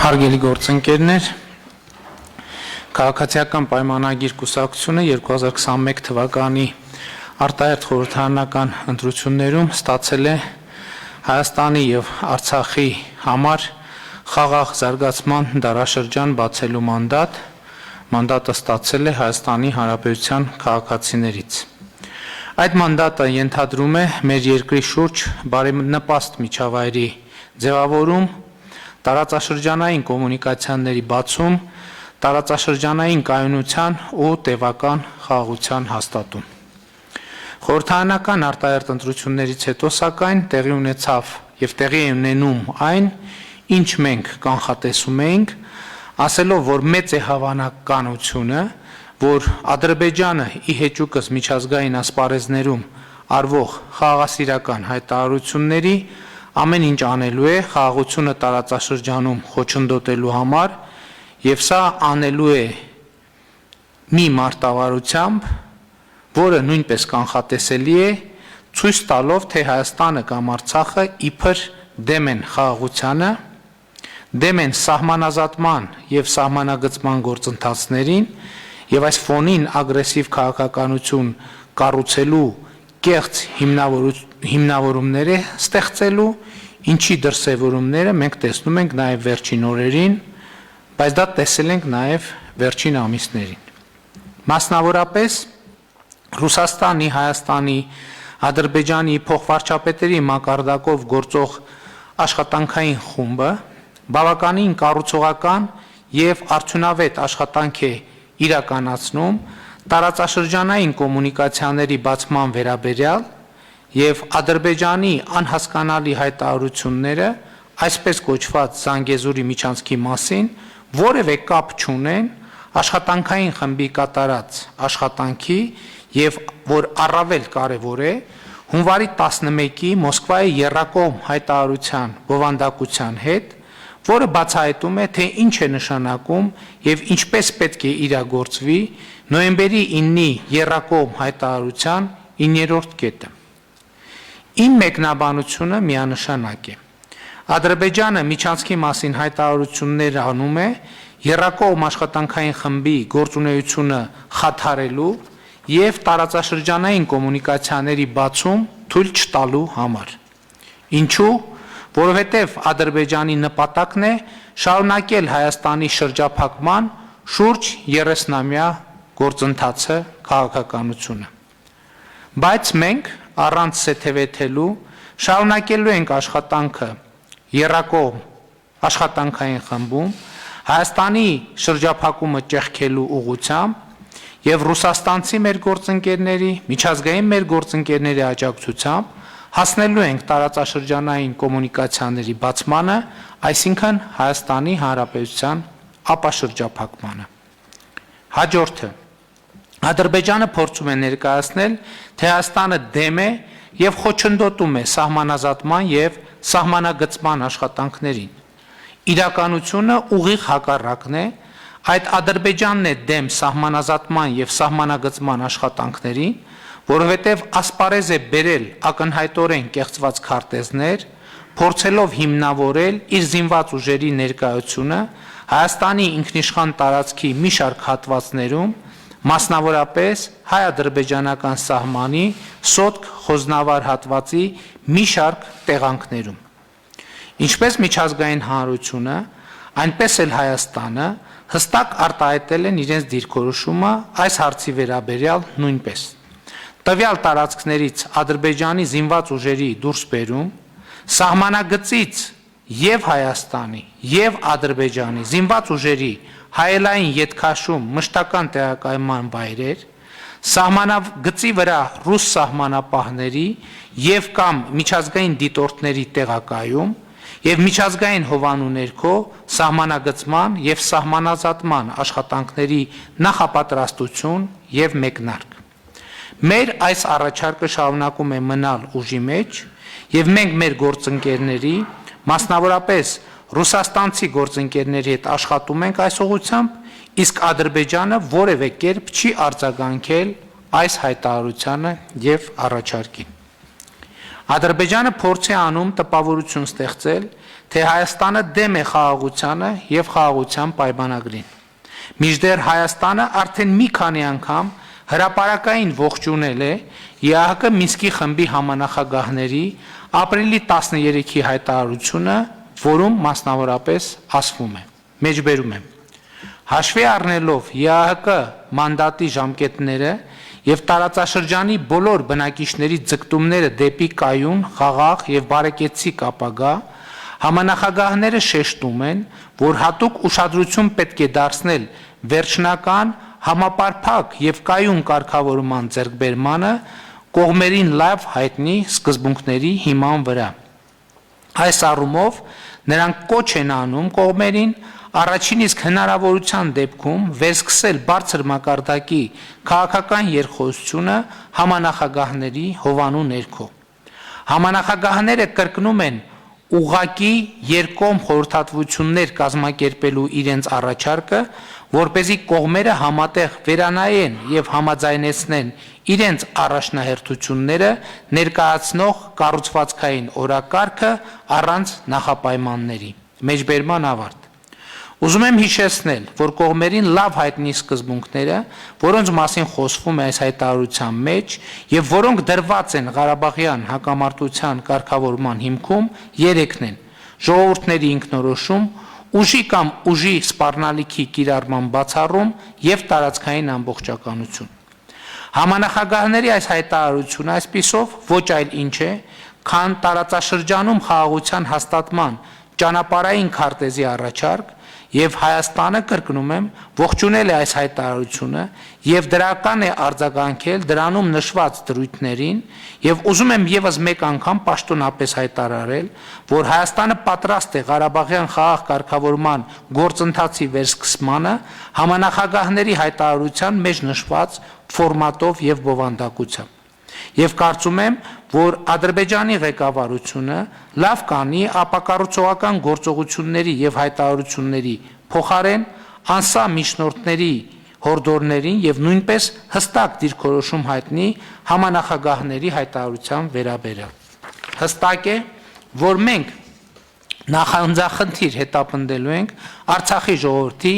Հարգելի գործընկերներ, քաղաքացիական պայմանագիր կուսակցությունը 2021 թվականի արտահերթ խորհրդարանական ընտրություններում ստացել է Հայաստանի եւ Արցախի համար խաղաղ զարգացման դարաշրջան բացելու մանդատ։ Մանդատը ստացել է Հայաստանի Հանրապետության քաղաքացիներից։ Այդ մանդատը ենթադրում է մեր երկրի շուրջ բարենպաստ միջավայրի ձևավորում, տարածաշրջանային կոմունիկացիաների բացում, տարածաշրջանային կայունության ու տևական խաղաղության հաստատում։ Խորհրդարանական արտահերթ ընտրություններից հետո սակայն տեղի ունեցավ եւ տեղի է ունենում այն, ինչ մենք կանխատեսում էինք, ասելով, որ մեծ է հավանականությունը, որ Ադրբեջանը ի հեճուկս միջազգային ասպարեզներում արվող խաղաղասիրական հայտարարությունների ամեն ինչ անելու է խաղաղությունը տարածաշրջանում խոչընդոտելու համար եւ սա անելու է մի մարտավարությամբ, որը նույնպես կանխատեսելի է, ցույց տալով, թե Հայաստանը կամ Արցախը իբր դեմ են խաղաղությանը, դեմ են սահմանազատման եւ սահմանագծման գործընթացներին եւ այս ֆոնին ագրեսիվ քաղաքականություն կառուցելու կեղծ հիմնավորումները ստեղծելու, ինչի դրսևորումները մենք տեսնում ենք նաեւ վերջին օրերին, բայց դա տեսել ենք նաեւ վերջին ամիսներին։ Մասնավորապես Ռուսաստանի, Հայաստանի, Ադրբեջանի փոխվարչապետերի մակարդակով գործող աշխատանքային խումբը բավականին կառուցողական եւ արդյունավետ աշխատանք է իրականացնում տարածաշրջանային կոմունիկացիաների բացման վերաբերյալ եւ Ադրբեջանի անհասկանալի հայտարարությունները այսպես կոչված Զանգեզուրի միջանցքի մասին որևէ կապ չունեն աշխատանքային խմբի կատարած աշխատանքի եւ որ առավել կարեւոր է հունվարի 11-ի Մոսկվայի եռակողմ հայտարարության բովանդակության հետ, որը բացահայտում է, թե ինչ է նշանակում եւ ինչպես պետք է իրագործվի նոյեմբերի 9-ի եռակողմ հայտարարության 9-րդ կետը։ Իմ մեկնաբանությունը միանշանակ է։ Ադրբեջանը միջանցքի մասին հայտարարություններ անում է եռակողմ աշխատանքային խմբի գործունեությունը խաթարելու եւ տարածաշրջանային կոմունիկացիաների բացում թույլ չտալու համար։ Ինչու՞, որովհետեւ Ադրբեջանի նպատակն է շարունակել Հայաստանի շրջափակման շուրջ 30-ամյա գործընթացը քաղաքականությունը։ Բայց մենք առանց սեթևեթելու շարունակելու ենք աշխատանքը եռակողմ աշխատանքային խմբում Հայաստանի շրջափակումը ճեղքելու ուղղությամբ եւ ռուսաստանցի մեր գործընկերների, միջազգային մեր գործընկերների աջակցությամբ հասնելու ենք տարածաշրջանային կոմունիկացիաների բացմանը, այսինքն Հայաստանի Հանրապետության ապաշրջափակմանը։ Հաջորդը Ադրբեջանը փորձում է ներկայացնել, թե Հայաստանը դեմ է եւ խոչընդոտում է սահմանազատման եւ սահմանագծման աշխատանքներին։ Իրականությունը ուղիղ հակառակն է, այդ Ադրբեջանն է դեմ սահմանազատման եւ սահմանագծման աշխատանքներին, որովհետև ասպարեզ է բերել ակնհայտորեն կեղծված քարտեզներ, փորձելով հիմնավորել իր զինված ուժերի ներկայությունը Հայաստանի ինքնիշխան տարածքի մի շարք հատվածներում, մասնավորապես հայ-ադրբեջանական սահմանի սոտք խոզնավար հատվածի մի շարք տեղանքներում։ Ինչպես միջազգային հանրությունը, այնպես էլ Հայաստանը հստակ արտահայտել են իրենց դիրքորոշումը այս հարցի վերաբերյալ նույնպես։ Տվյալ տարածքներից Ադրբեջանի զինված ուժերի դուրսբերում, սահմանագծից եւ Հայաստանի եւ Ադրբեջանի զինված ուժերի հայելային ետքաշում մշտական տեղակայման վայրեր, սահմանագծի վրա ռուս սահմանապահների եւ կամ միջազգային դիտորդների տեղակայում եւ միջազգային հովանու ներքո սահմանագծման եւ սահմանազատման աշխատանքների նախապատրաստություն եւ մեկնարկ։ Մեր այս առաջարկը շարունակում է մնալ ուժի մեջ եւ մենք մեր գործընկերների, մասնավորապես ռուսաստանցի գործընկերների հետ աշխատում ենք այս ուղղությամբ, իսկ Ադրբեջանը որևէ կերպ չի արձագանքել այս հայտարարությանը եւ առաջարկին։ Ադրբեջանը փորձ է անում տպավորություն ստեղծել, թե Հայաստանը դեմ է խաղաղությանը եւ խաղաղության պայմանագրին։ Մինչդեռ Հայաստանը արդեն մի քանի անգամ հրապարակային ողջունել է ԵԱՀԿ Մինսկի խմբի համանախագահների ապրիլի 13-ի հայտարարությունը, որում մասնավորապես ասվում է. Մեջբերում եմ. Հաշվի առնելով ԵԱՀԿ մանդատի ժամկետները եւ տարածաշրջանի բոլոր բնակիչների ձգտումները դեպի կայուն, խաղաղ եւ բարեկեցիկ ապագա, համանախագահները շեշտում են, որ հատուկ ուշադրություն պետք է դարձնել վերջնական, համապարփակ եւ կայուն կարգավորման ձեռքբերմանը կողմերին լավ հայտնի սկզբունքների հիման վրա։ Այս առումով նրանք կոչ են անում կողմերին առաջին իսկ հնարավորության դեպքում վերսկսել բարձր մակարդակի քաղաքական երկխոսությունը համանախագահների հովանու ներքո։ Համանախագահները կրկնում են ուղղակի երկկողմ խորհրդատվություններ կազմակերպելու իրենց առաջարկը, որպեսզի կողմերը համատեղ վերանայեն եւ համաձայնեցնեն իրենց առաջնահերթությունները ներկայացնող կառուցվածքային օրակարգը առանց նախապայմանների։ Մեջբերման ավարտ։ Ուզում եմ հիշեցնել, որ կողմերին լավ հայտնի սկզբունքները, որոնց մասին խոսվում է այս հայտարարության մեջ եւ որոնք դրված են Ղարաբաղյան հակամարտության կարգավորման հիմքում, երեքն են. ժողովուրդների ինքնորոշում, ուժի կամ ուժի սպառնալիքի կիրառման բացառում եւ տարածքային ամբողջականություն։ Համանախագահների այս հայտարարությունը այսպիսով ոչ այլ ինչ է, քան տարածաշրջանում խաղաղության հաստատման ճանապարհային քարտեզի առաջարկ, եւ Հայաստանը, կրկնում եմ, ողջունել է այս հայտարարությունը եւ դրական է արձագանքել դրանում նշված դրույթներին եւ ուզում եմ եւս մեկ անգամ պաշտոնապես հայտարարել, որ Հայաստանը պատրաստ է Ղարաբաղյան խաղաղ կարգավորման գործընթացի վերսկսմանը համանախագահների հայտարարության մեջ նշված ֆորմատով եւ բովանդակությամբ։ Եվ կարծում եմ, որ Ադրբեջանի ղեկավարությունը լավ կանի ապակառուցողական գործողությունների եւ հայտարարությունների փոխարեն անսա միջնորդների հորդորներին եւ նույնպես հստակ դիրքորոշում հայտնի համանախագահների հայտարարության վերաբերյալ։ Հստակ է, որ մենք նախանձախնդիր հետապնդելու ենք Արցախի ժողովրդի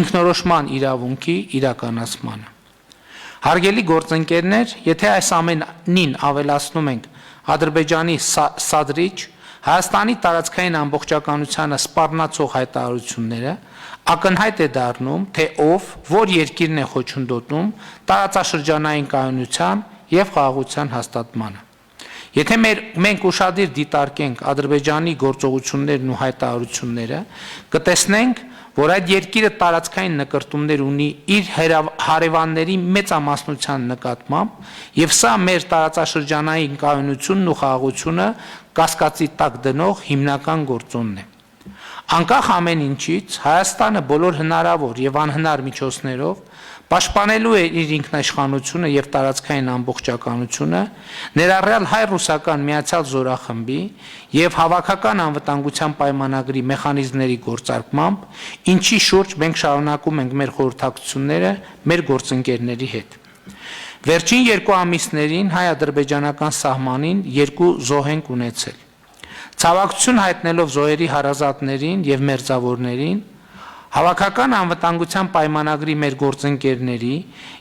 ինքնորոշման իրավունքի իրականացմանը։ Հարգելի գործընկերներ, եթե այս ամենին ավելացնում ենք Ադրբեջանի սադրիչ, Հայաստանի տարածքային ամբողջականությանը սպառնացող հայտարարությունները, ակնհայտ է դառնում, թե ով, որ երկիրն է խոչընդոտում տարածաշրջանային կայունության եւ խաղաղության հաստատմանը։ Եթե մենք ուշադիր դիտարկենք Ադրբեջանի գործողություններն ու հայտարարությունները, կտեսնենք, որ այդ երկիրը տարածքային նկրտումներ ունի իր հարևանների մեծամասնության նկատմամբ, եւ սա մեր տարածաշրջանային կայունությունն ու խաղաղությունը կասկածի տակ դնող հիմնական գործոնն է։ Անկախ ամեն ինչից, Հայաստանը բոլոր հնարավոր եւ անհնար միջոցներով պաշտպանելու է իր ինքնաիշխանությունը եւ տարածքային ամբողջականությունը, ներառյալ հայ-ռուսական միացյալ զորախմբի եւ հավաքական անվտանգության պայմանագրի մեխանիզմների գործարկմամբ, ինչի շուրջ մենք շարունակում ենք մեր խորհրդակցությունները մեր գործընկերների հետ։ Վերջին 2 ամիսներին հայ-ադրբեջանական սահմանին 2 զոհ ենք ունեցել։ Ցավակցություն հայտնելով զոհերի հարազատներին եւ մերձավորներին, Հավաքական անվտանգության պայմանագրի մեր գործընկերների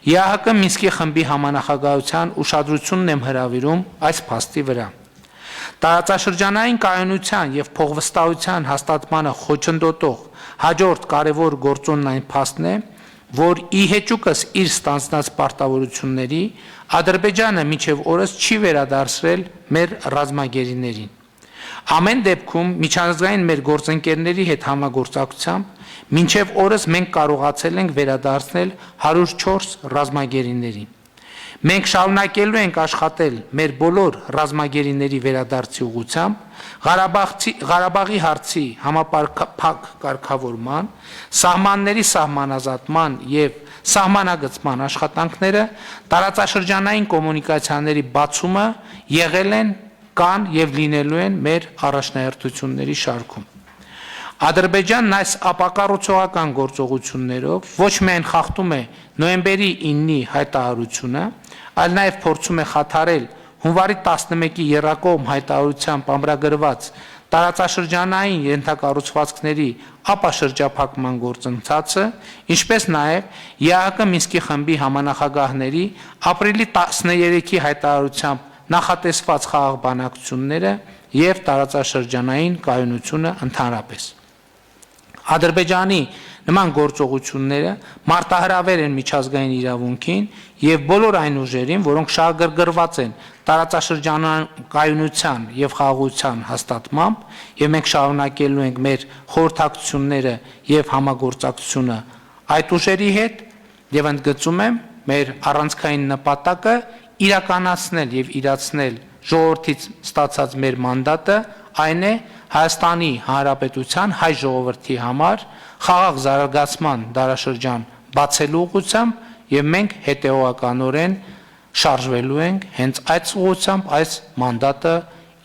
ԵԱՀԿ Մինսկի խմբի համանախագահության ուշադրությունն եմ հրավիրում այս փաստի վրա։ Տարածաշրջանային կայունության եւ փոխվստահության հաստատմանը խոչընդոտող հաջորդ կարևոր գործոնն այն փաստն է, որ ի հեճուկս իր ստանձնած պարտավորությունների Ադրբեջանը մինչև օրս չի վերադարձրել մեր ռազմագերիներին։ Ամեն դեպքում միջազգային մեր գործընկերների հետ համագործակցությամբ մինչև օրս մենք կարողացել ենք վերադարձնել 104 ռազմագերիներին։ Մենք շարունակելու ենք աշխատել մեր բոլոր ռազմագերիների վերադարձի ուղղությամբ Ղարաբաղի հարցի համապարփակ կարգավորման, սահմանների սահմանազատման եւ սահմանագծման աշխատանքները տարածաշրջանային կոմունիկացիաների բացումը եղել են, կան եւ լինելու են մեր առաջնահերթությունների շարքում։ Ադրբեջանն այս ապակառուցողական գործողություններով ոչ միայն խախտում է նոյեմբերի 9-ի հայտարարությունը, այլ նաև փորձում է խաթարել հունվարի 11-ի եռակողմ հայտարարությամբ ամրագրված տարածաշրջանային ենթակառուցվածքների ապաշրջափակման գործընթացը, ինչպես նաև ԵԱՀԿ Մինսկի խմբի համանախագահների ապրիլի 13-ի հայտարարությամբ նախատեսված խաղաղ բանակցությունները և տարածաշրջանային կայունությունը ընդհանրապես։ Ադրբեջանի նման գործողությունները մարտահրավեր են միջազգային իրավունքին և բոլոր այն ուժերին, որոնք շահագրգռված են տարածաշրջանային կայունության և խաղաղության հաստատմամբ, և մենք շարունակելու ենք մեր խորհրդակցությունները և համագործակցությունը այդ ուժերի հետ, և ընդգծում եմ մեր առանցքային նպատակը իրականացնել և իրացնել ժողովրդից ստացած մեր մանդատը, այն է Հայաստանի Հանրապետության հայ ժողովրդի համար խաղաղ զարգացման դարաշրջան բացելու ուղղությամբ և մենք հետևողականորեն շարժվելու ենք հենց այդ ուղղությամբ այս մանդատը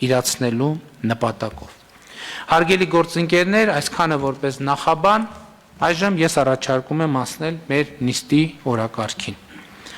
իրացնելու նպատակով։ Հարգելի գործընկերներ, այսքանը որպես նախաբան, այժմ ես առաջարկում եմ անցնել մեր նիստի օրակարգին։